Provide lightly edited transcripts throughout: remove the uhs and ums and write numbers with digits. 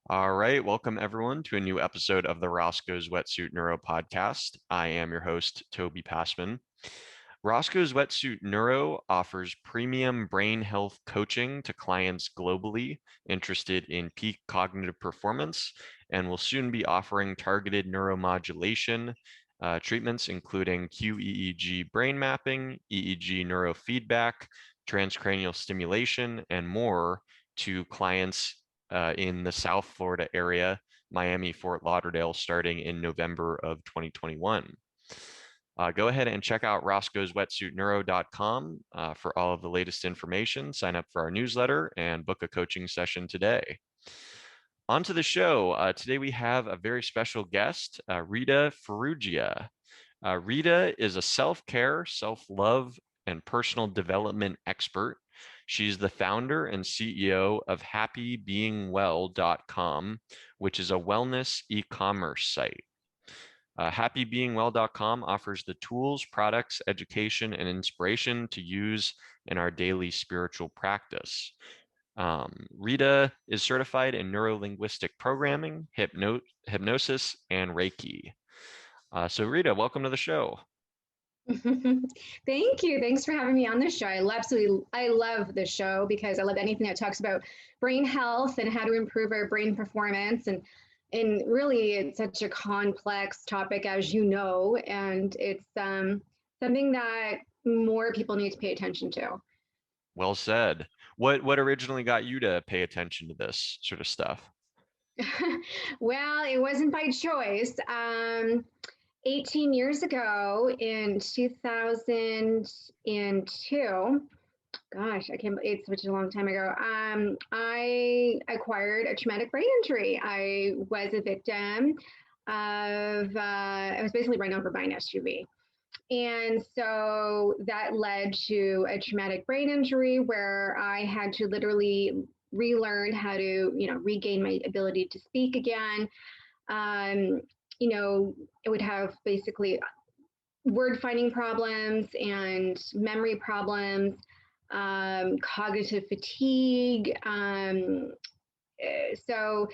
All right, welcome everyone to a new episode of the Roscoe's Wetsuit Neuro podcast. I am your host, Toby Passman. Roscoe's Wetsuit Neuro offers premium brain health coaching to clients globally interested in peak cognitive performance, and will soon be offering targeted neuromodulation treatments, including QEEG brain mapping, EEG neurofeedback, transcranial stimulation, and more to clients in the South Florida area, Miami, Fort Lauderdale, starting in November of 2021. Go ahead and check out roscoeswetsuitneuro.com for all of the latest information. Sign up for our newsletter and book a coaching session today. On to the show. Today we have a very special guest, Rita Farruggia. Rita is a self-care, self-love, and personal development expert. She's the founder and CEO of HappyBeingWell.com, which is a wellness e-commerce site. HappyBeingWell.com offers the tools, products, education, and inspiration to use in our daily spiritual practice. Rita is certified in Neuro-linguistic Programming, hypnosis, and Reiki. So Rita, welcome to the show. Thank you. Thanks for having me on this show. I love this show because I love anything that talks about brain health and how to improve our brain performance. And really, it's such a complex topic, as you know, and it's something that more people need to pay attention to. Well said. What originally got you to pay attention to this sort of stuff? Well, it wasn't by choice. 18 years ago in 2002, gosh, it's such a long time ago. I acquired a traumatic brain injury. I was a victim of, I was basically run over by an SUV. And so that led to a traumatic brain injury where I had to literally relearn how to, regain my ability to speak again. It would have basically word finding problems and memory problems, cognitive fatigue. So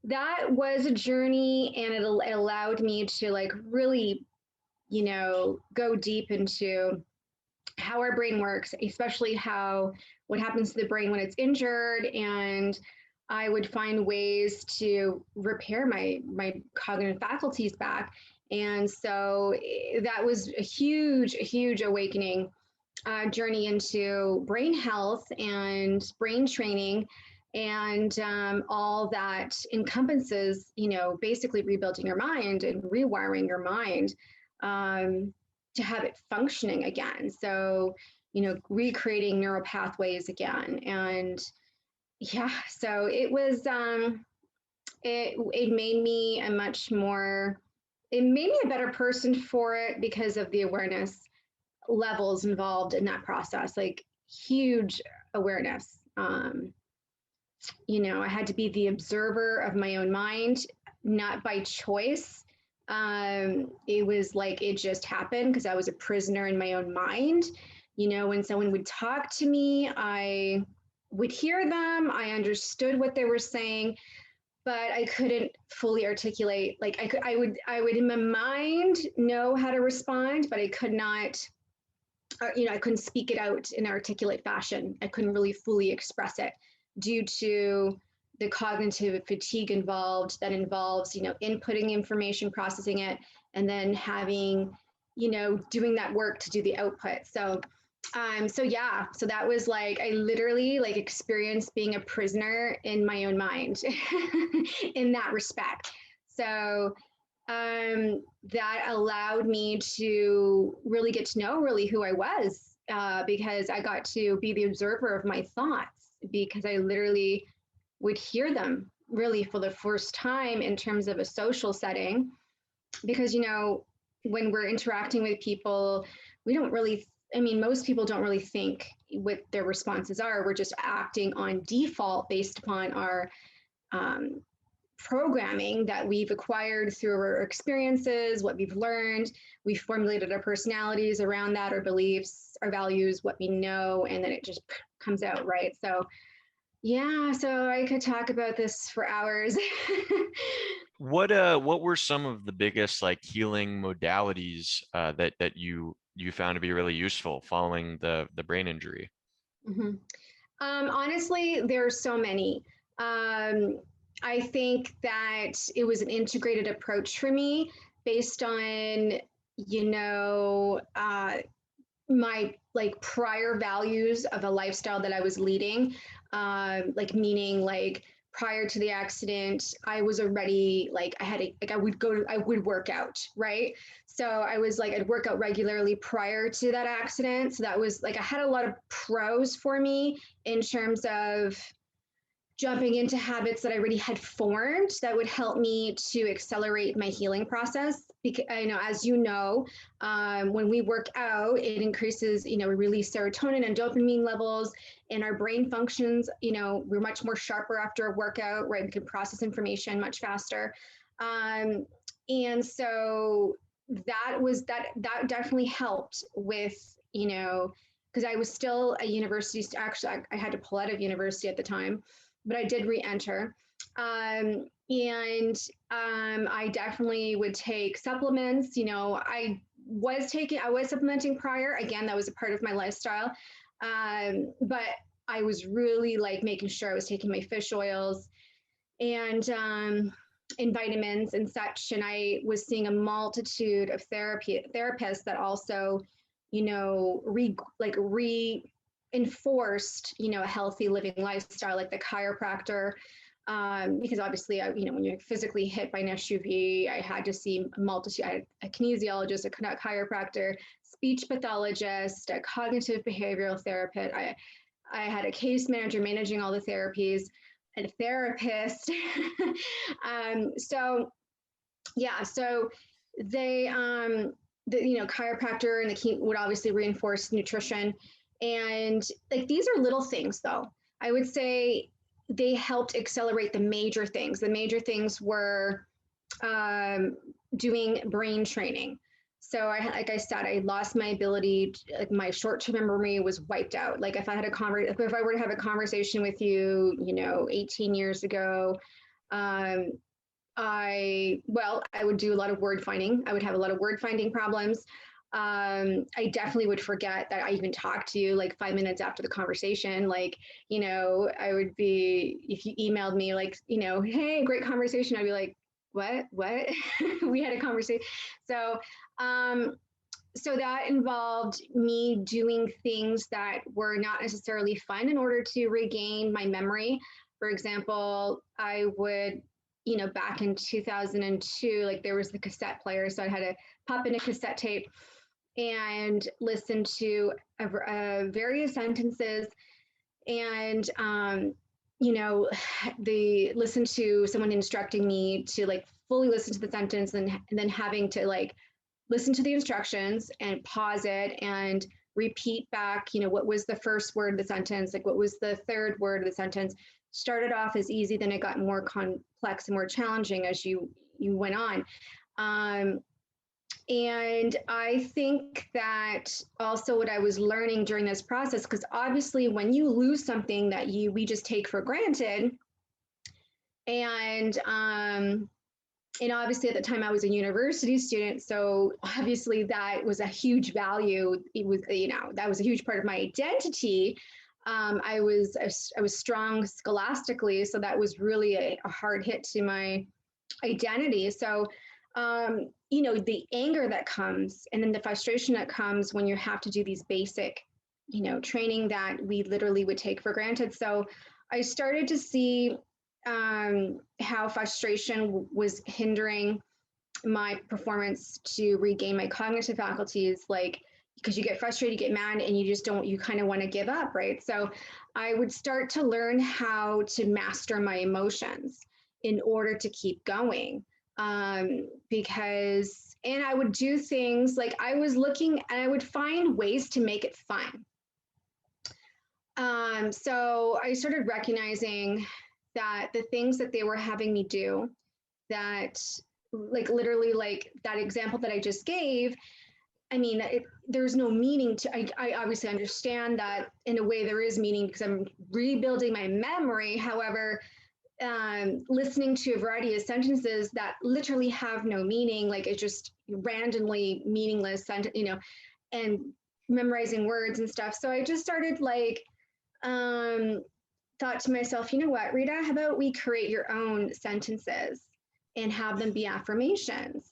that was a what and it allowed me to really, go deep into how our brain works, especially what happens to the brain when it's injured. And I would find ways to repair my cognitive faculties back. And so that was a huge awakening journey into brain health and brain training, and all that encompasses, basically rebuilding your mind and rewiring your mind to have it functioning again. So, recreating neural pathways again. And yeah, so it was, it made me a better person for it because of the awareness levels involved in that process, like huge awareness. I had to be the observer of my own mind, not by choice. It was like it just happened because I was a prisoner in my own mind. When someone would talk to me, I would hear them. I understood what they were saying, but I couldn't fully articulate. Like I would in my mind know how to respond, but I could not, I couldn't speak it out in an articulate fashion. I couldn't really fully express it due to the cognitive fatigue involved that involves, inputting information, processing it, and then having, doing that work to do the output. So that was I literally experienced being a prisoner in my own mind in that respect. So that allowed me to really get to know really who I was, because I got to be the observer of my thoughts, because I literally would hear them really for the first time in terms of a social setting. Because, when we're interacting with people, we don't really, most people don't really think what their responses are. We're just acting on default based upon our programming that we've acquired through our experiences, what we've learned. We formulated our personalities around that, our beliefs, our values, what we know, and then it just comes out, right? So yeah, so I could talk about this for hours. What were some of the biggest like healing modalities that you found to be really useful following the brain injury? Mhm. Honestly, there are so many. I think that it was an integrated approach for me based on, you know, my like prior values of a lifestyle that I was leading. Like meaning like prior to the accident, I was already like I had a, like I would work out, right? So I was like I'd work out regularly prior to that accident. So that was like I had a lot of pros for me in terms of jumping into habits that I already had formed that would help me to accelerate my healing process. Because I know, as you know, when we work out, it increases, we release serotonin and dopamine levels, and our brain functions. We're much more sharper after a workout, right? We can process information much faster, and so that definitely helped with because I was still a university. Actually, I had to pull out of university at the time, but I did re-enter. And I definitely would take supplements. I was supplementing prior. Again, that was a part of my lifestyle. But I was really like making sure I was taking my fish oils and vitamins and such. And I was seeing a multitude of therapists that also, reinforced, a healthy living lifestyle, like the chiropractor. Because obviously, when you're physically hit by an SUV, I had to see a multitude. I had a kinesiologist, a chiropractor, speech pathologist, a cognitive behavioral therapist. I had a case manager managing all the therapies, and a therapist. So yeah, so they the chiropractor and the would obviously reinforce nutrition, and like these are little things though. I would say they helped accelerate the major things. The major things were doing brain training. So like I said, I lost my ability, like my short-term memory was wiped out. Like if I were to have a conversation with you, 18 years ago, I would do a lot of word finding. I would have a lot of word finding problems. I definitely would forget that I even talked to you like 5 minutes after the conversation. Like, I would be, if you emailed me like, hey, great conversation, I'd be like, what? We had a conversation. So, so that involved me doing things that were not necessarily fun in order to regain my memory. For example, I would, back in 2002, like there was the cassette player. So I had to pop in a cassette tape and listen to various sentences and, listen to someone instructing me to like fully listen to the sentence and then having to like listen to the instructions and pause it and repeat back, what was the first word of the sentence, like what was the third word of the sentence. Started off as easy, then it got more complex and more challenging as you went on. And I think that also what I was learning during this process, because obviously when you lose something that we just take for granted, and obviously at the time I was a university student, so obviously that was a huge value. It was, that was a huge part of my identity. I was strong scholastically, so that was really a hard hit to my identity. So, the anger that comes and then the frustration that comes when you have to do these basic, training that we literally would take for granted. So I started to see how frustration was hindering my performance to regain my cognitive faculties, like because you get frustrated, you get mad, and you kind of want to give up, right? So I would start to learn how to master my emotions in order to keep going. Because, and I would do things like I was looking and I would find ways to make it fun. So I started recognizing that the things that they were having me do that, like literally like that example that I just gave, I mean, there's no meaning to, I obviously understand that in a way there is meaning because I'm rebuilding my memory. However, listening to a variety of sentences that literally have no meaning, like it's just randomly meaningless, and memorizing words and stuff. So I just started like, thought to myself, you know what, Rita, how about we create your own sentences and have them be affirmations?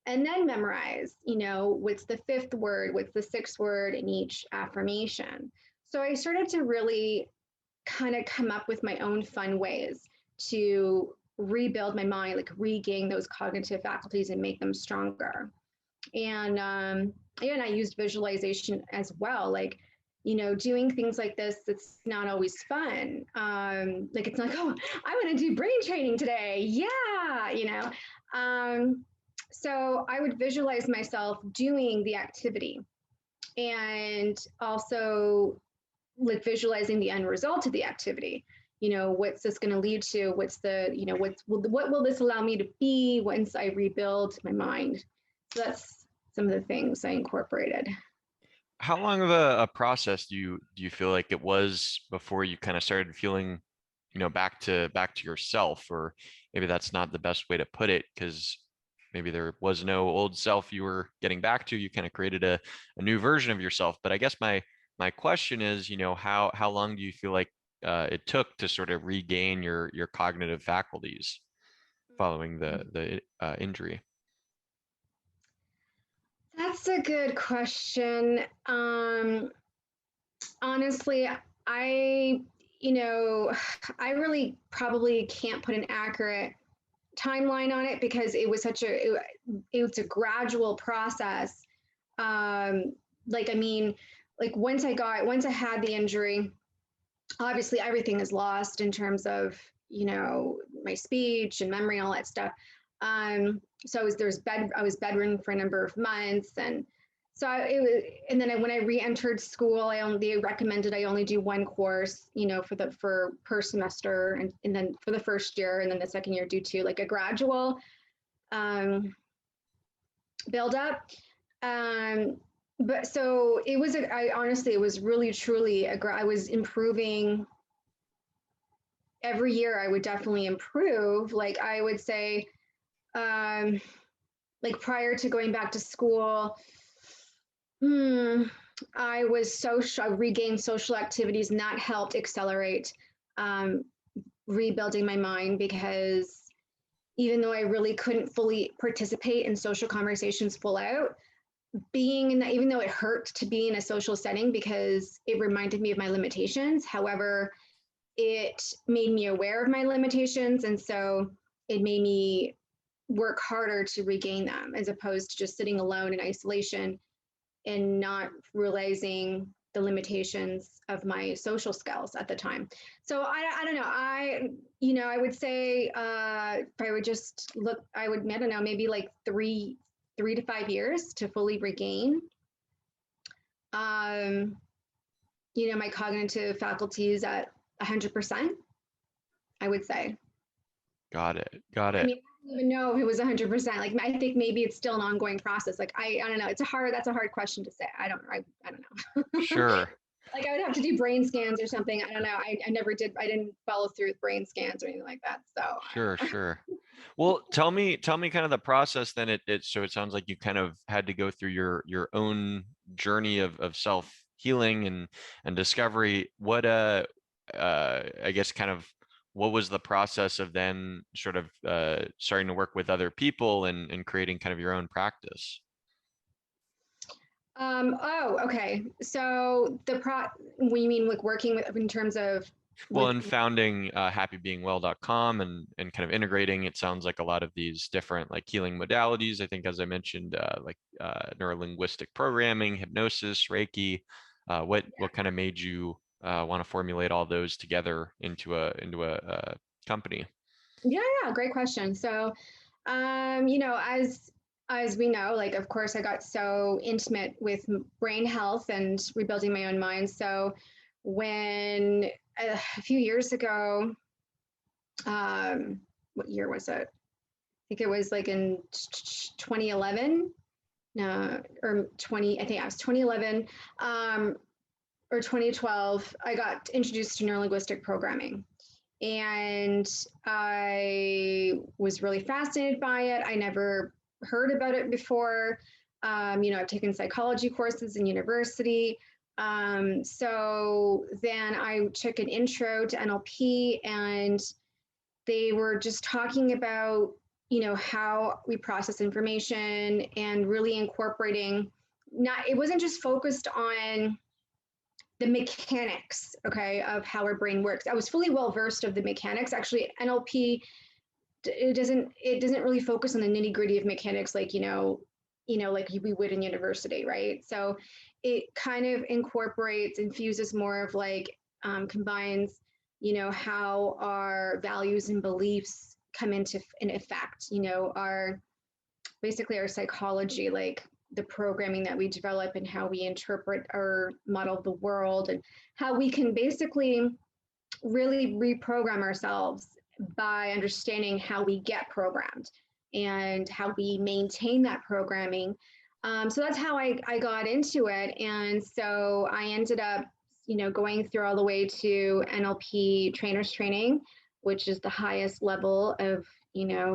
And then memorize, what's the fifth word, what's the sixth word in each affirmation. So I started to really kind of come up with my own fun ways to rebuild my mind, like regain those cognitive faculties and make them stronger. And I used visualization as well, like, doing things like this, it's not always fun. Like it's like, oh, I want to do brain training today. Yeah. So I would visualize myself doing the activity and also like visualizing the end result of the activity. What's this going to lead to? What's the, what will this allow me to be once I rebuild my mind? So that's some of the things I incorporated. How long of a process do you feel like it was before you kind of started feeling, back to yourself? Or maybe that's not the best way to put it, because maybe there was no old self you were getting back to. You kind of created a new version of yourself. But I guess my question is, how long do you feel like it took to sort of regain your cognitive faculties following the injury? That's a good question. Honestly, I, you know, I really probably can't put an accurate timeline on it because it was it was a gradual process. Like, I mean, like once I had the injury, obviously everything is lost in terms of, my speech and memory and all that stuff. So I was bedridden for a number of months, and so it was, and then when I re-entered school, they recommended I only do one course, for per semester, and then for the first year, and then the second year do two, like a gradual um, build up. Um, but so it was, I honestly, it was really truly, I was improving every year. I would definitely improve. Like I would say, um, like prior to going back to school, I was social, I regained social activities, and that helped accelerate um, rebuilding my mind because even though I really couldn't fully participate in social conversations full out, being in that, even though it hurt to be in a social setting because it reminded me of my limitations, however, it made me aware of my limitations. And so it made me work harder to regain them as opposed to just sitting alone in isolation and not realizing the limitations of my social skills at the time. So I don't know. I would say if I would just look, I don't know, maybe like 3 to 5 years to fully regain, my cognitive faculties at 100%, I would say. Got it. Got I it. mean, I don't even know if it was 100%. Like, I think maybe it's still an ongoing process. Like, I don't know. That's a hard question to say. I don't know. Sure. Like, I would have to do brain scans or something. I don't know. I never did. I didn't follow through with brain scans or anything like that. So I Sure, don't know. sure. Well, tell me kind of the process then. So it sounds like you kind of had to go through your own journey of self healing and discovery. What I guess kind of what was the process of then sort of starting to work with other people and creating kind of your own practice? Oh, okay. So what you mean like working with in terms of Well, with and founding HappyBeingWell.com and kind of integrating, it sounds like a lot of these different like healing modalities. I think, as I mentioned, neuro-linguistic programming, hypnosis, reiki. What kind of made you want to formulate all those together into a company? yeah, great question. So as we know, like of course I got so intimate with brain health and rebuilding my own mind. So when a few years ago, what year was it? think it was like in 2011, no, or 20, I think it was 2011 or 2012, I got introduced to neuro-linguistic programming. And I was really fascinated by it. I never heard about it before. I've taken psychology courses in university. So then I took an intro to NLP, and they were just talking about, how we process information and really incorporating, it wasn't just focused on the mechanics, okay, of how our brain works. I was fully well versed of the mechanics. Actually, NLP, it doesn't really focus on the nitty gritty of mechanics like like we would in university, right? So it kind of infuses more of like combines, how our values and beliefs come into in effect. Our basically our psychology, like the programming that we develop and how we interpret or model the world, and how we can basically really reprogram ourselves by understanding how we get programmed and how we maintain that programming. So that's how I got into it. And so I ended up, going through all the way to NLP trainers training, which is the highest level of,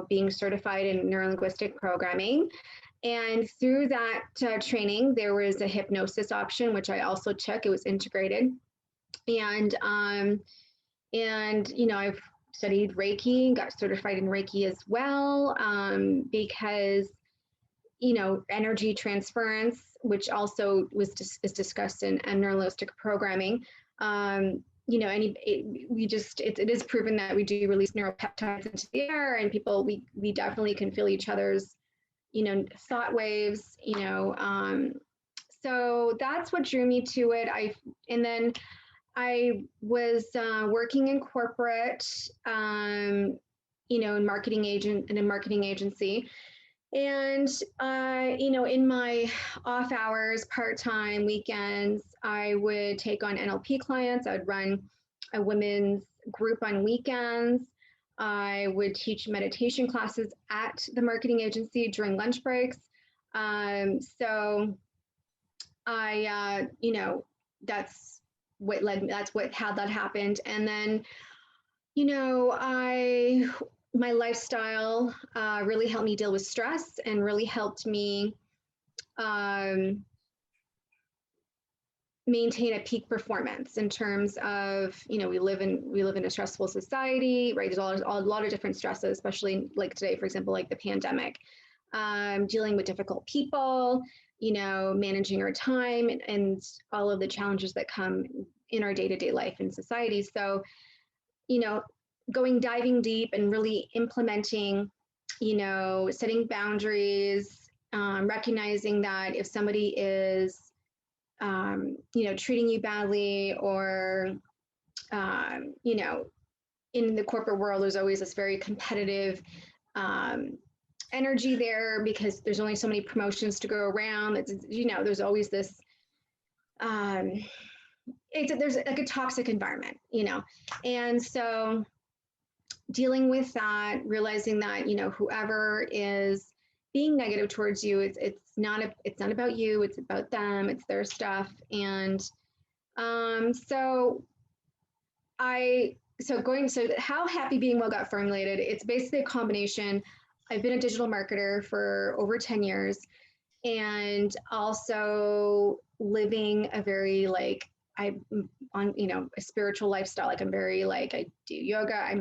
being certified in neuro-linguistic programming. And through that training, there was a hypnosis option, which I also took. It was integrated. And I've studied Reiki, got certified in Reiki as well, because, energy transference, which also is discussed in neuro-linguistic programming. It is proven that we do release neuropeptides into the air, and we definitely can feel each other's, thought waves, so that's what drew me to it. And then I was working in corporate, in a marketing agency. And, in my off hours, part-time weekends, I would take on NLP clients. I would run a women's group on weekends. I would teach meditation classes at the marketing agency during lunch breaks. So I, that's how that happened. And then, my lifestyle really helped me deal with stress, and really helped me maintain a peak performance in terms of, we live in a stressful society, right? There's a lot of different stresses, especially like today, for example, like the pandemic, dealing with difficult people, managing our time, and all of the challenges that come in our day-to-day life in society. So, diving deep and really implementing, setting boundaries, recognizing that if somebody is, treating you badly, or, in the corporate world, there's always this very competitive energy there, because there's only so many promotions to go around. There's always this, there's like a toxic environment, and so dealing with that, realizing that, whoever is being negative towards you, it's not about you, it's about them, it's their stuff. And so how Happy Being Well got formulated, it's basically a combination. I've been a digital marketer for over 10 years, and also living a very I'm on, a spiritual lifestyle. Like I'm very I do yoga. I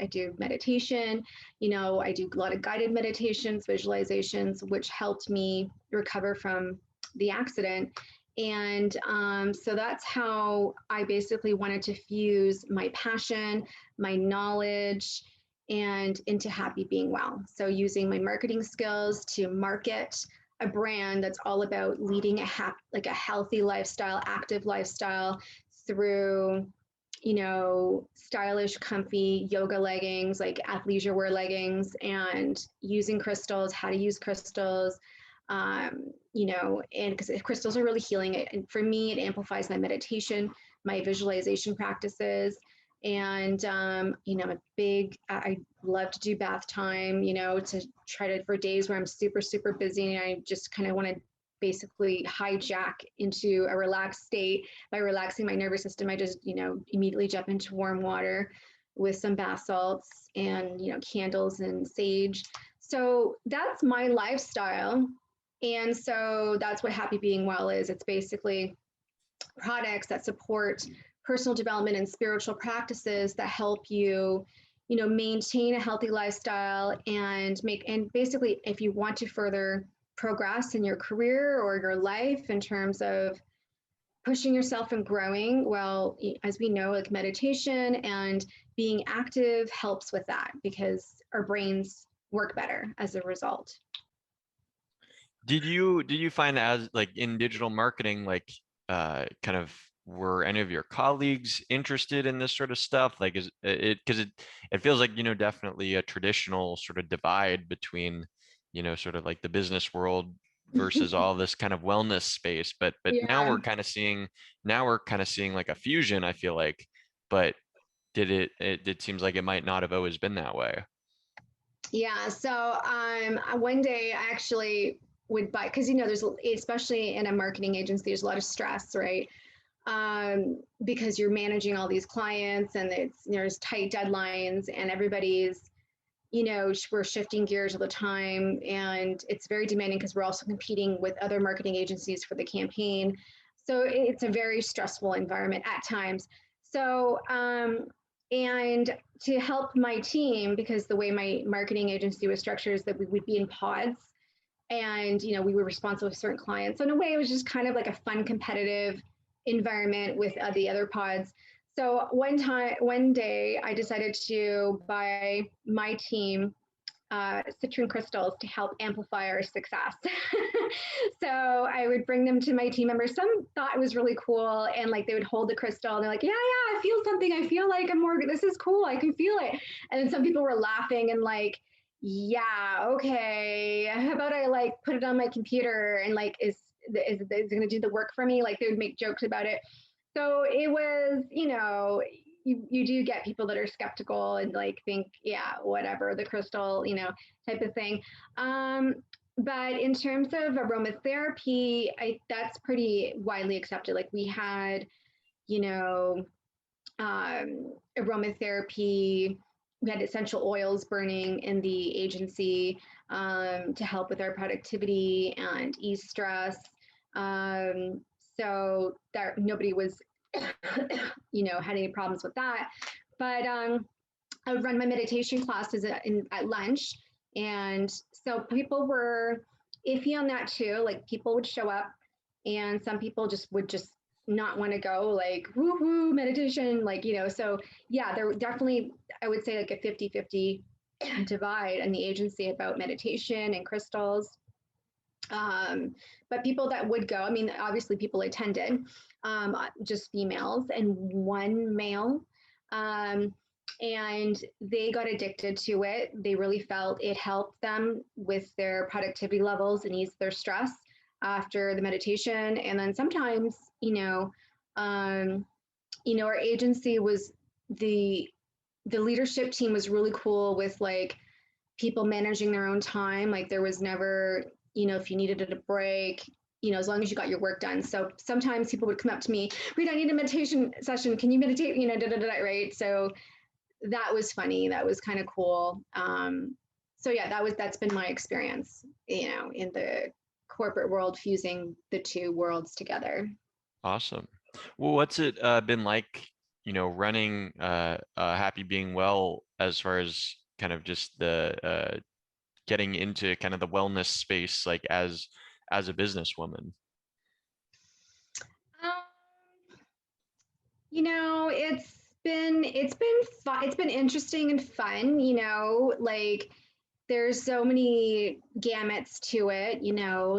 do meditation. I do a lot of guided meditations, visualizations, which helped me recover from the accident. And so that's how I basically wanted to fuse my passion, my knowledge, and into Happy Being Well. So using my marketing skills to market a brand that's all about leading a healthy lifestyle, active lifestyle through, stylish, comfy yoga leggings, like athleisure wear leggings, and using crystals, how to use crystals, and because crystals are really healing. And for me, it amplifies my meditation, my visualization practices. And, I love to do bath time, to try to, for days where I'm super, super busy and I just kind of want to basically hijack into a relaxed state. By relaxing my nervous system, I just, immediately jump into warm water with some bath salts and, candles and sage. So that's my lifestyle. And so that's what Happy Being Well is. It's basically products that support personal development and spiritual practices that help you, maintain a healthy lifestyle and basically, if you want to further progress in your career or your life in terms of pushing yourself and growing, well, as we know, like meditation and being active helps with that because our brains work better as a result. Did you find as like in digital marketing, like kind of were any of your colleagues interested in this sort of stuff? Like is it because it feels like, definitely a traditional sort of divide between, sort of like the business world versus all this kind of wellness space. But now Yeah. we're kind of seeing like a fusion, I feel like. But it seems like it might not have always been that way. Yeah. So one day I actually would buy, because there's, especially in a marketing agency, there's a lot of stress, right? Because you're managing all these clients and there's tight deadlines and everybody's, we're shifting gears all the time and it's very demanding because we're also competing with other marketing agencies for the campaign. So it's a very stressful environment at times. So, and to help my team, because the way my marketing agency was structured is that we would be in pods and, we were responsible for certain clients. So in a way, it was just kind of like a fun, competitive environment with the other pods. So one day, I decided to buy my team citrine crystals to help amplify our success. So I would bring them to my team members. Some thought it was really cool, and like they would hold the crystal, and they're like, "Yeah, I feel something. I feel like I'm more. This is cool. I can feel it." And then some people were laughing and like, "Yeah, okay. How about I like put it on my computer and like is it going to do the work for me?" Like they would make jokes about it. So it was, you do get people that are skeptical and like think, yeah, whatever, the crystal, type of thing. But in terms of aromatherapy, that's pretty widely accepted. Like we had, you know, aromatherapy, we had essential oils burning in the agency to help with our productivity and ease stress. Um, so that nobody was, had any problems with that. But I would run my meditation classes at lunch. And so people were iffy on that too. Like people would show up and some people would just not want to go, like woo meditation, like, so yeah, there definitely, I would say like a 50-50 divide in the agency about meditation and crystals. But people that would go, I mean, obviously people attended, just females and one male. Um, and they got addicted to it. They really felt it helped them with their productivity levels and eased their stress after the meditation. And then sometimes, our agency was the leadership team was really cool with like people managing their own time. Like there was never, if you needed a break, as long as you got your work done. So sometimes people would come up to me, Rita, I need a meditation session. Can you meditate? Right. So that was funny. That was kind of cool. So yeah, that's been my experience, in the corporate world, fusing the two worlds together. Awesome. Well, what's it been like, running Happy Being Well as far as kind of just the getting into kind of the wellness space, like as a businesswoman? Um, it's been fun. It's been interesting and fun. Like there's so many gamuts to it.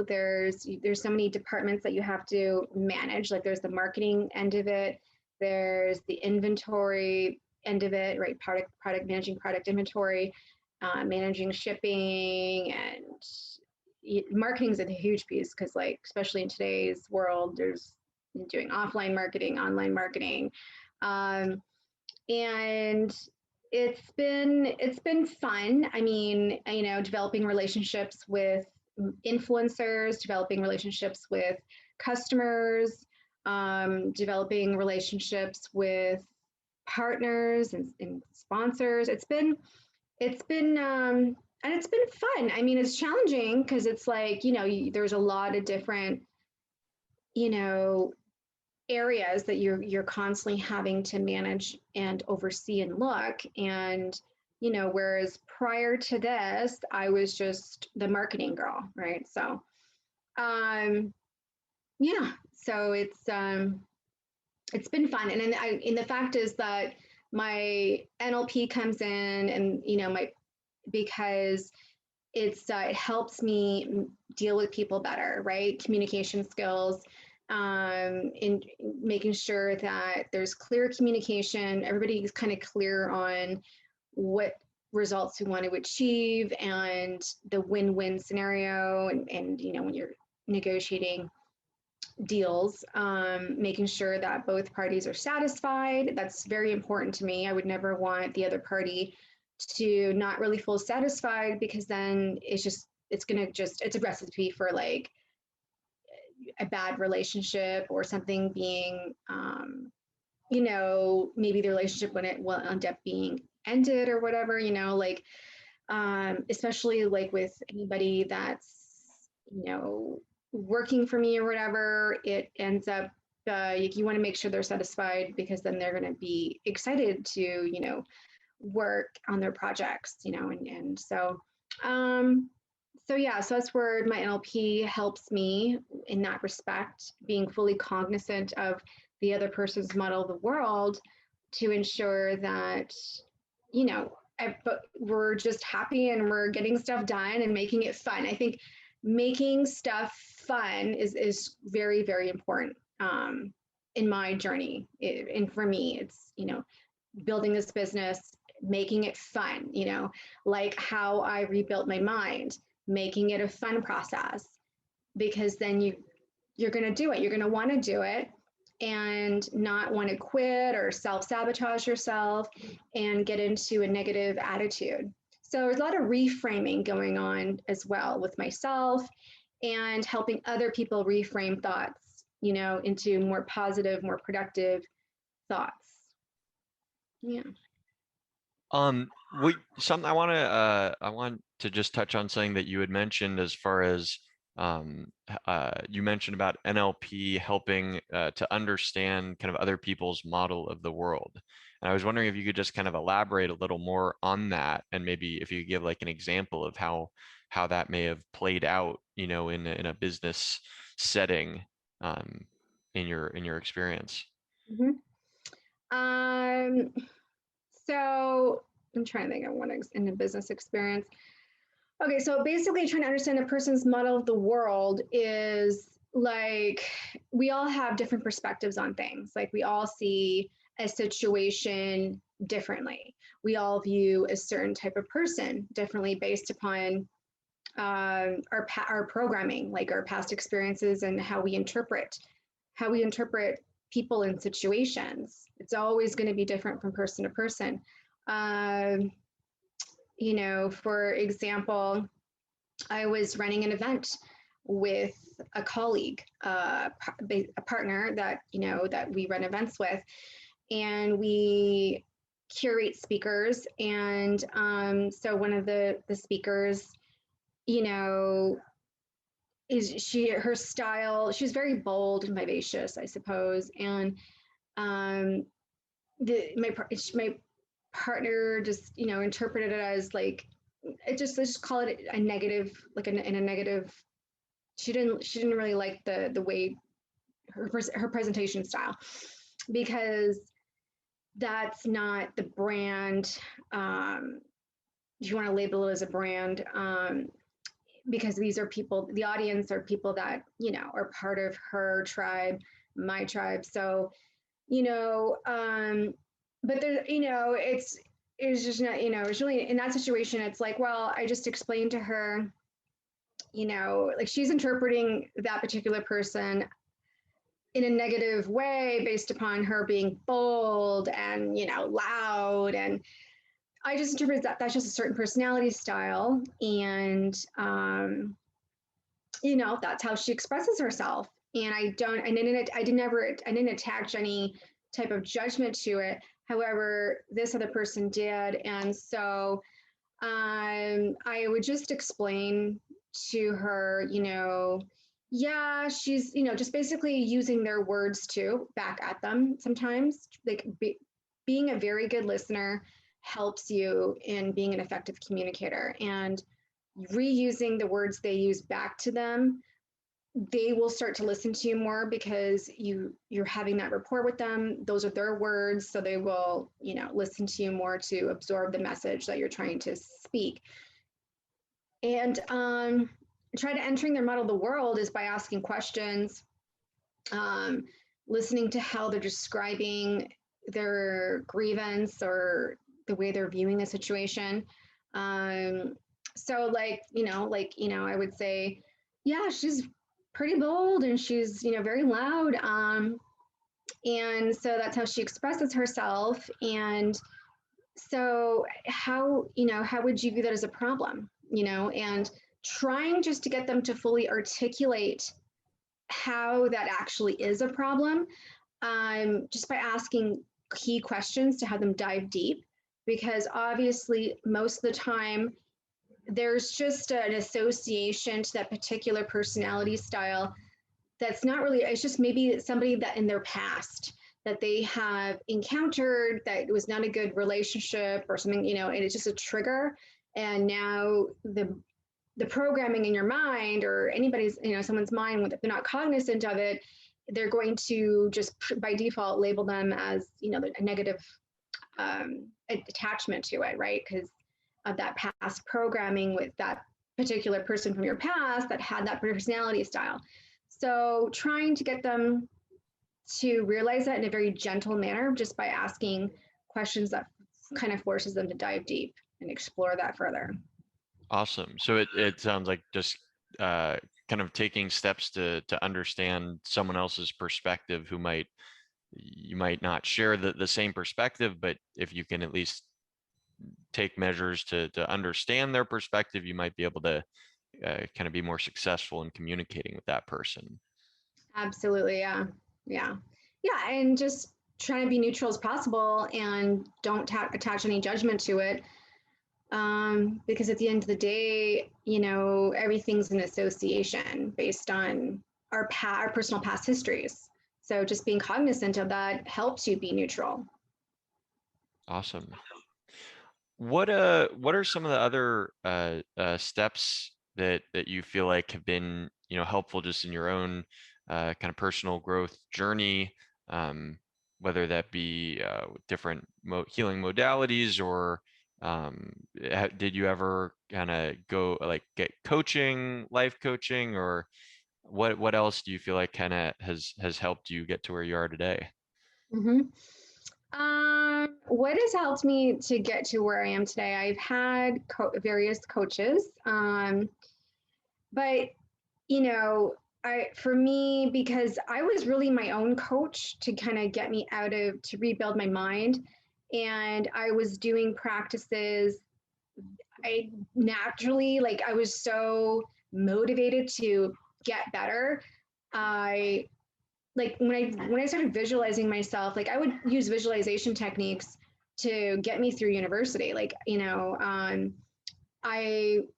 There's so many departments that you have to manage. Like there's the marketing end of it, there's the inventory end of it, right? Product managing product inventory, managing shipping, and marketing is a huge piece because, like, especially in today's world, there's doing offline marketing, online marketing. Um, And it's been fun. I mean, developing relationships with influencers, developing relationships with customers, developing relationships with partners and sponsors. And it's been fun. I mean, it's challenging because it's like, there's a lot of different, you know, areas that you're constantly having to manage and oversee and look. And, whereas prior to this, I was just the marketing girl, right? So, yeah, so it's been fun. And the fact is that my NLP comes in, and because it helps me deal with people better, right? Communication skills, in making sure that there's clear communication. Everybody's kind of clear on what results we want to achieve and the win-win scenario. And when you're negotiating deals, making sure that both parties are satisfied. That's very important to me. I would never want the other party to not really feel satisfied, because then it's a recipe for like a bad relationship or something being, maybe the relationship when it will end up being ended or whatever, especially like with anybody that's, working for me or whatever, it ends up, you want to make sure they're satisfied, because then they're going to be excited to, work on their projects, and so yeah, so that's where my NLP helps me in that respect, being fully cognizant of the other person's model of the world, to ensure that, we're just happy and we're getting stuff done and making it fun. I think making stuff fun is very, very important, in my journey. And for me, it's, building this business, making it fun, like how I rebuilt my mind, making it a fun process, because then you're going to do it. You're going to want to do it and not want to quit or self-sabotage yourself and get into a negative attitude. So there's a lot of reframing going on as well with myself, and helping other people reframe thoughts, into more positive, more productive thoughts. Yeah. Something I want to just touch on something that you had mentioned, as far as you mentioned about NLP helping to understand kind of other people's model of the world. And I was wondering if you could just kind of elaborate a little more on that, and maybe if you could give like an example of how that may have played out, in a business setting, in your experience. Mm-hmm. Um, so I'm trying to think of one in a business experience. Okay, so basically trying to understand a person's model of the world is like, we all have different perspectives on things. Like, we all see a situation differently. We all view a certain type of person differently based upon our programming, like our past experiences, and how we interpret people in situations. It's always going to be different from person to person. For example, I was running an event with a colleague, a partner that, that we run events with, and we curate speakers. And so one of the speakers, her style, she's very bold and vivacious, I suppose. And my partner just, interpreted it as like, let's just call it a negative, like in a negative. She didn't really like the way her presentation style, because that's not the brand. If you want to label it as a brand, because these are people, the audience are people that, are part of her tribe, my tribe. So, but there, it's just not, it's really, in that situation, it's like, well, I just explained to her, like, she's interpreting that particular person in a negative way based upon her being bold and, loud. And I just interpret that that's just a certain personality style. And, that's how she expresses herself. And I didn't attach any type of judgment to it. However, this other person did. And so I would just explain to her, yeah, she's, just basically using their words too back at them sometimes. Like being a very good listener helps you in being an effective communicator, and reusing the words they use back to them, they will start to listen to you more because you're having that rapport with them. Those are their words, so they will listen to you more to absorb the message that you're trying to speak. And try to entering their model of the world is by asking questions, listening to how they're describing their grievance or the way they're viewing the situation. So I would say, yeah, she's pretty bold and she's, very loud. And so that's how she expresses herself. And so how would you view that as a problem? And trying just to get them to fully articulate how that actually is a problem, just by asking key questions to have them dive deep, because obviously most of the time there's just an association to that particular personality style that's not really, it's just maybe somebody that in their past that they have encountered that was not a good relationship or something, and it's just a trigger. And now the programming in your mind or anybody's, someone's mind, when they're not cognizant of it, they're going to just by default label them as, a negative attachment to it, right? Because of that past programming with that particular person from your past that had that personality style. So trying to get them to realize that in a very gentle manner, just by asking questions that kind of forces them to dive deep and explore that further. Awesome. So it sounds like just kind of taking steps to understand someone else's perspective who you might not share the same perspective, but if you can at least take measures to understand their perspective, you might be able to kind of be more successful in communicating with that person. Absolutely. Yeah. Yeah. Yeah. And just trying to be neutral as possible and don't attach any judgment to it. Because at the end of the day, everything's an association based on our personal past histories. So just being cognizant of that helps you be neutral. Awesome. What are some of the other steps that you feel like have been helpful just in your own kind of personal growth journey, whether that be different healing modalities or did you ever kind of go like get coaching, life coaching, or what else do you feel like kind of has helped you get to where you are today? Mm-hmm. What has helped me to get to where I am today? I've had various coaches, but for me, because I was really my own coach to kind of get me to rebuild my mind, and I was doing practices. I naturally, I was so motivated to get better. I when I started visualizing myself, I would use visualization techniques to get me through university.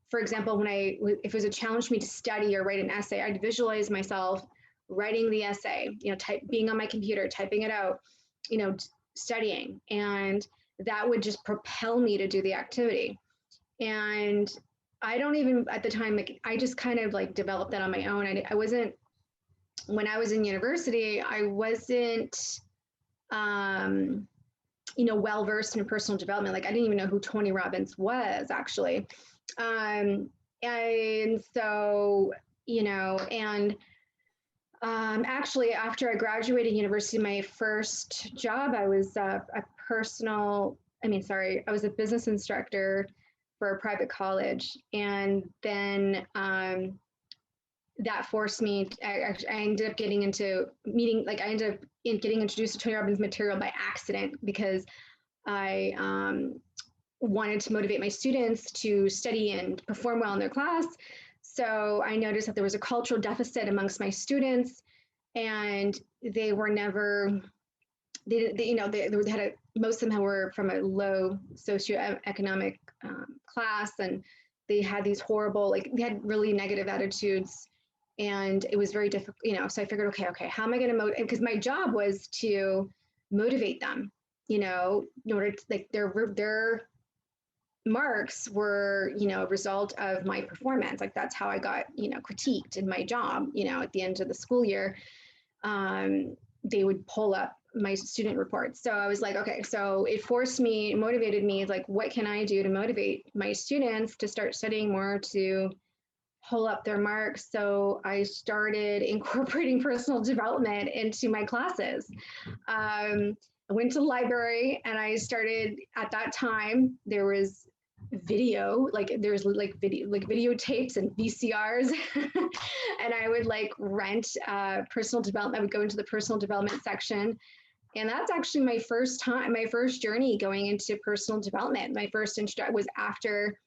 For example, if it was a challenge for me to study or write an essay, I'd visualize myself writing the essay, being on my computer, typing it out, studying, and that would just propel me to do the activity. And I don't even at the time, I just kind of developed that on my own. I wasn't when I was in university, I wasn't, well versed in personal development. I didn't even know who Tony Robbins was actually. And so, actually, after I graduated university, my first job, I was I was a business instructor for a private college. And then that forced me, I ended up getting into meeting, like I ended up getting introduced to Tony Robbins material by accident because I wanted to motivate my students to study and perform well in their class. So I noticed that there was a cultural deficit amongst my students, and they were never, they had most of them were from a low socioeconomic class, and they had these horrible, like they had really negative attitudes, and it was very difficult, so I figured, okay, how am I going to motivate, because my job was to motivate them, in order to, like, their marks were, a result of my performance. Like that's how I got, critiqued in my job, at the end of the school year. They would pull up my student reports. So I was like, okay, so it motivated me, like, what can I do to motivate my students to start studying more, to pull up their marks? So I started incorporating personal development into my classes. I went to the library and I started, at that time, there was video, like there's like videotapes and VCRs. And I would like rent personal development. I would go into the personal development section. And that's actually my first journey going into personal development. My first was after,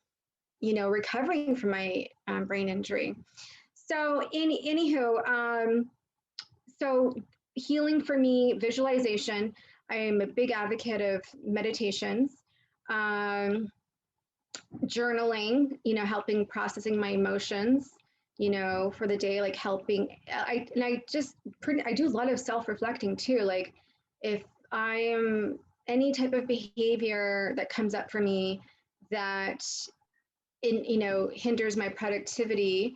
recovering from my brain injury. So so healing for me, visualization. I am a big advocate of meditations. Journaling, helping processing my emotions, for the day, like helping. I do a lot of self-reflecting too. Like if I am any type of behavior that comes up for me that hinders my productivity,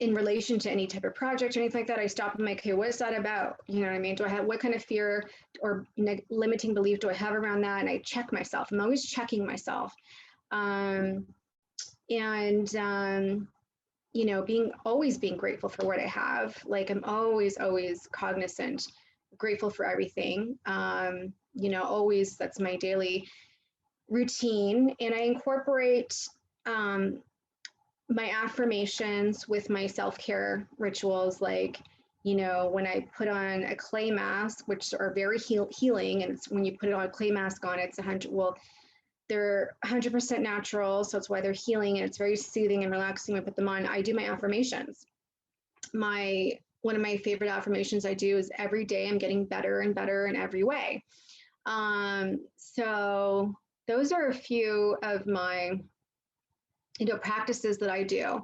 in relation to any type of project or anything like that, I stop and I'm like, okay, what is that about? You know what I mean? What kind of fear or limiting belief do I have around that? And I check myself. I'm always checking myself. And always being grateful for what I have. Like I'm always cognizant, grateful for everything. Always, that's my daily routine. And I incorporate my affirmations with my self-care rituals, like, when I put on a clay mask, which are very healing, and it's when you put it on a clay mask on, it's 100, well, they're 100% natural, so it's why they're healing, and it's very soothing and relaxing when I put them on. I do my affirmations. One of my favorite affirmations I do is, every day I'm getting better and better in every way. So those are a few of my practices that I do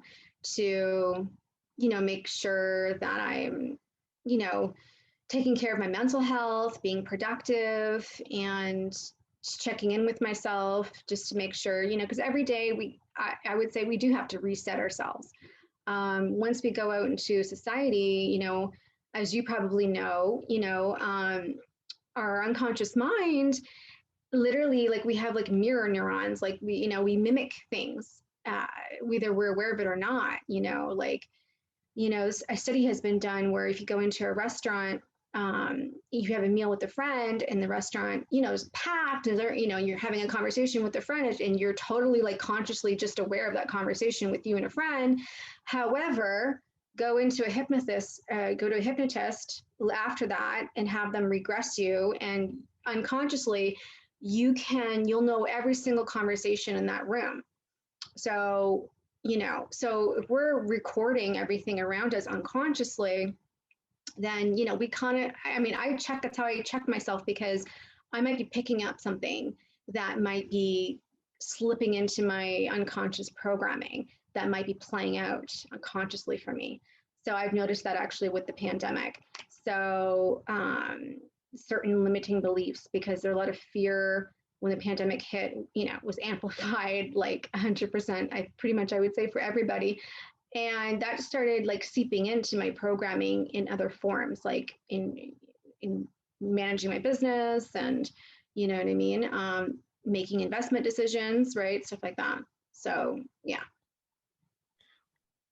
to, make sure that I'm, taking care of my mental health, being productive, and just checking in with myself, just to make sure, because every day I would say we do have to reset ourselves. Once we go out into society, as you probably know, our unconscious mind, literally, like we have like mirror neurons, like we mimic things, whether we're aware of it or not. A study has been done where if you go into a restaurant, you have a meal with a friend, and the restaurant, is packed, and you're having a conversation with a friend, and you're totally like consciously just aware of that conversation with you and a friend. However, go to a hypnotist after that and have them regress you, and unconsciously you'll know every single conversation in that room. So, so if we're recording everything around us unconsciously, then, we kind of, that's how I check myself, because I might be picking up something that might be slipping into my unconscious programming that might be playing out unconsciously for me. So I've noticed that actually with the pandemic. So certain limiting beliefs, because there are a lot of fear when the pandemic hit, was amplified like 100%. I would say for everybody. And that started like seeping into my programming in other forms, like in managing my business, and you know what I mean, making investment decisions, right, stuff like that. So yeah.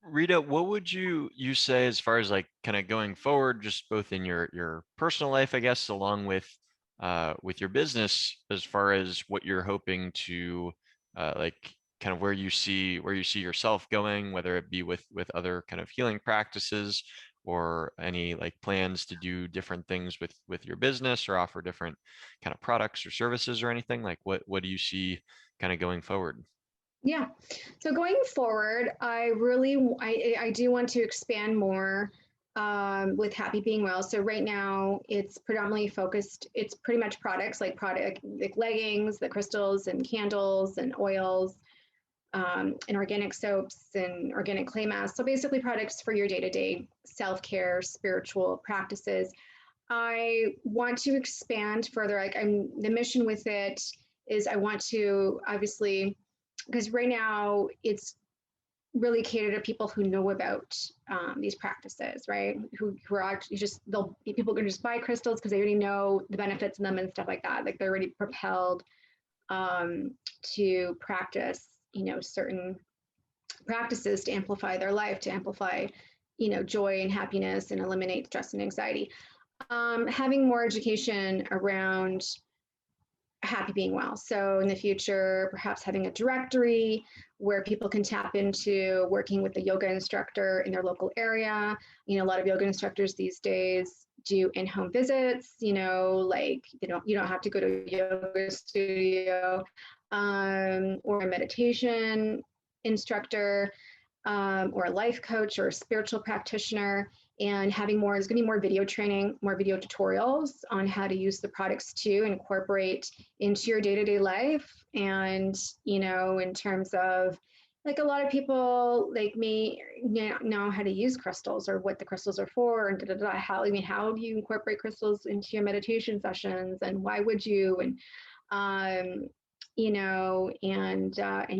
Rita, what would you say as far as like kind of going forward, just both in your personal life, I guess, along with your business, as far as what you're hoping to like kind of where you see yourself going, whether it be with other kind of healing practices or any like plans to do different things with your business or offer different kind of products or services or anything? Like what do you see kind of going forward? Yeah. So going forward, I do want to expand more with Happy Being Well. So right now it's predominantly focused, it's pretty much products like leggings, the crystals and candles and oils, and organic soaps and organic clay masks. So basically products for your day-to-day self-care, spiritual practices. I want to expand further. Like the mission with it is I want to obviously, because right now it's really catered to people who know about these practices, right? Who are actually people can just buy crystals because they already know the benefits in them and stuff like that. Like they're already propelled to practice, certain practices to amplify their life, to amplify, joy and happiness and eliminate stress and anxiety. Having more education around Happy Being Well. So in the future, perhaps having a directory where people can tap into working with a yoga instructor in their local area. A lot of yoga instructors these days do in-home visits, like you don't have to go to a yoga studio, or a meditation instructor, or a life coach or a spiritual practitioner, and having there's going to be more video training, more video tutorials on how to use the products to incorporate into your day-to-day life. And, in terms of like a lot of people like me know how to use crystals or what the crystals are for and how do you incorporate crystals into your meditation sessions and why would you? And, and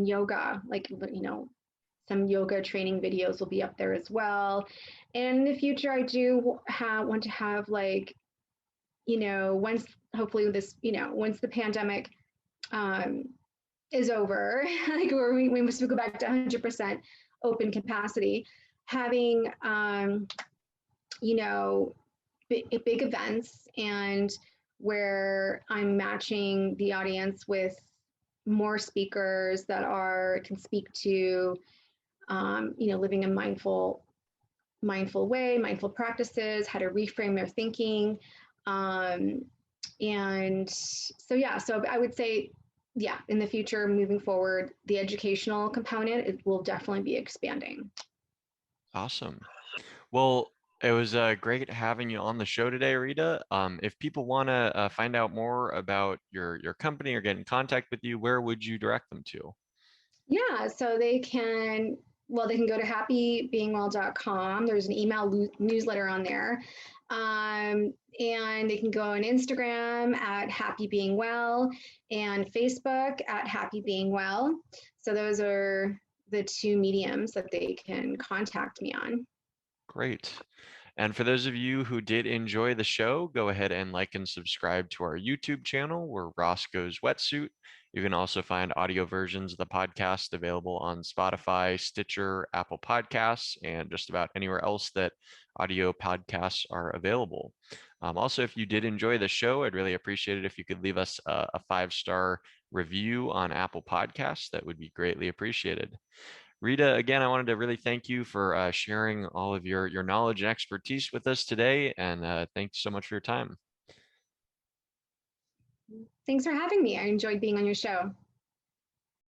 yoga, like, some yoga training videos will be up there as well. And in the future, I do want to have like, once hopefully once the pandemic is over, like where we must go back to 100% open capacity, having, big events and where I'm matching the audience with more speakers that can speak to living a mindful way, mindful practices, how to reframe their thinking. And so, yeah, so I would say, yeah, in the future, moving forward, the educational component will definitely be expanding. Awesome. Well, it was great having you on the show today, Rita. If people want to find out more about your company or get in contact with you, where would you direct them to? Yeah, so they can go to happybeingwell.com. There's an email newsletter on there. And they can go on Instagram at Happy Being Well and Facebook at Happy Being Well. So those are the two mediums that they can contact me on. Great. And for those of you who did enjoy the show, go ahead and like and subscribe to our YouTube channel. We're Roscoe's Wetsuit. You can also find audio versions of the podcast available on Spotify, Stitcher, Apple Podcasts, and just about anywhere else that audio podcasts are available. Also, if you did enjoy the show, I'd really appreciate it if you could leave us a 5-star review on Apple Podcasts. That would be greatly appreciated. Rita, again, I wanted to really thank you for sharing all of your knowledge and expertise with us today, and thanks so much for your time. Thanks for having me. I enjoyed being on your show.